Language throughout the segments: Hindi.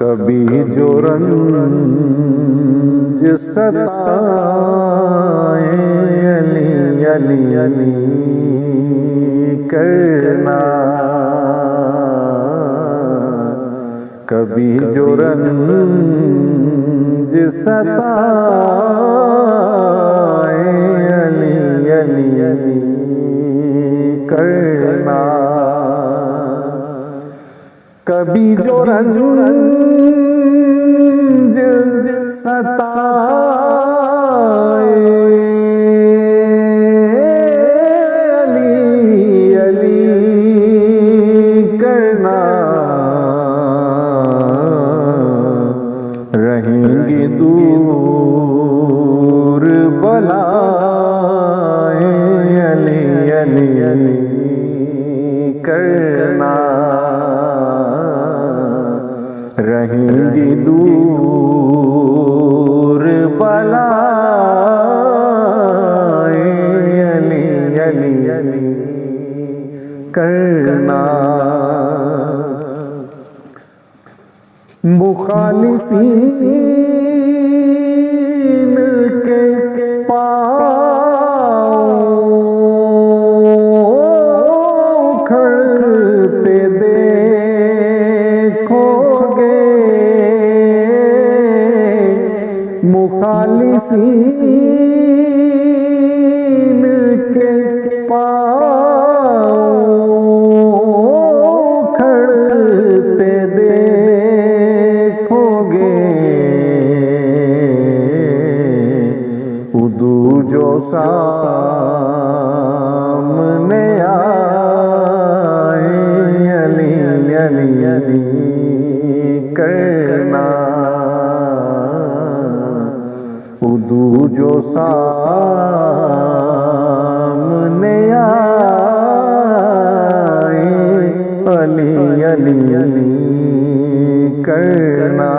कभी जो रंज सताए अली अली अली करना, कभी जो रंज सताए अली अली अली करना, कभी जो रंज सताए अली अली करना, रहेंगे दूर बलाए अली अली अली करना, रहेंगी दूर बलाए अली अली अली करना। मुखालिफीन के पाँव उखड़ते देखोगे, मुखालिफीन के पाँव उखड़ते देखोगे, उदू जो सामने आए अली अली अली करना, उदू जो सामने आए अली अली अली करना।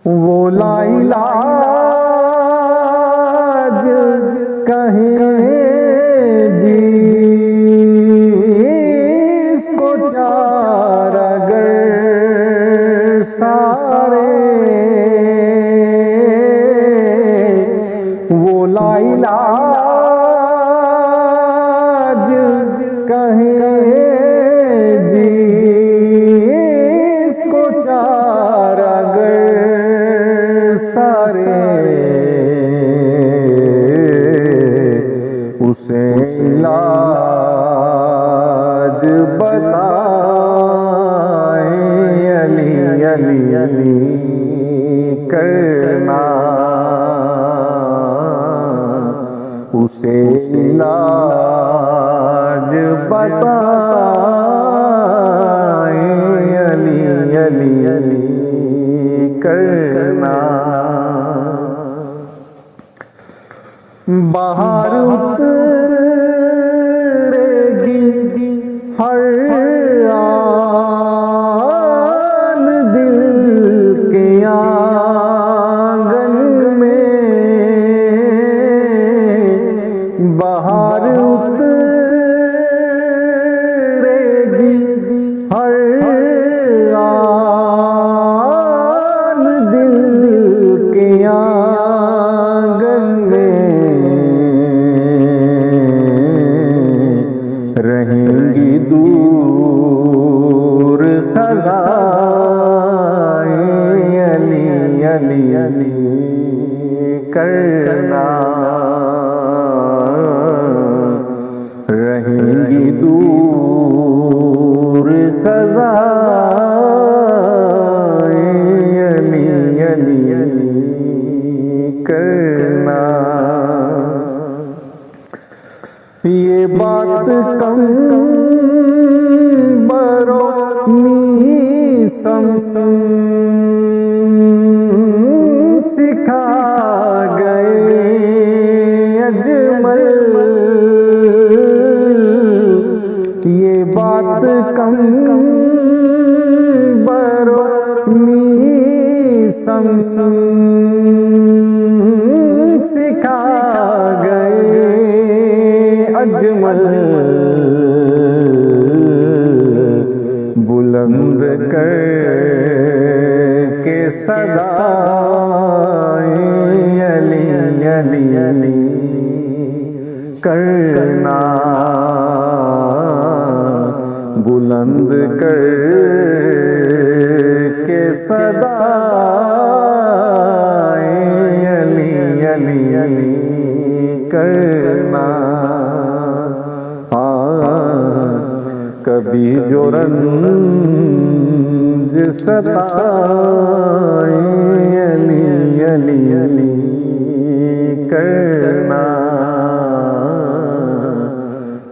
वो लाइलाज कहें जिसको चार अगर सारे, वो लाइलाज कहें जिसको चार अगर सारे, उसे इलाज बताए अली अली अली करना, उसे इलाज बताए अली अली अली करना। बाहर उतरेगी हर आन दिल के आंगन में, बाहर उतरेगी हर आन दिल के आंगन में, रहेंगी दूर ख़ज़ाए अली अली अली करना, रहेंगी दूर ख़ज़ाए अली अली अली करना। ये बात कम बरो मीसम सिखा गए अजमल, ये बात कम बरो मीसम सिखा गए अजमल, बुल सदाएं अली अली अली करना, बुलंद कर के सदाएं अली अली अली करना। कभी जो रंज सताए अली अली अली करना,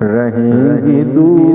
रहेंगी दूर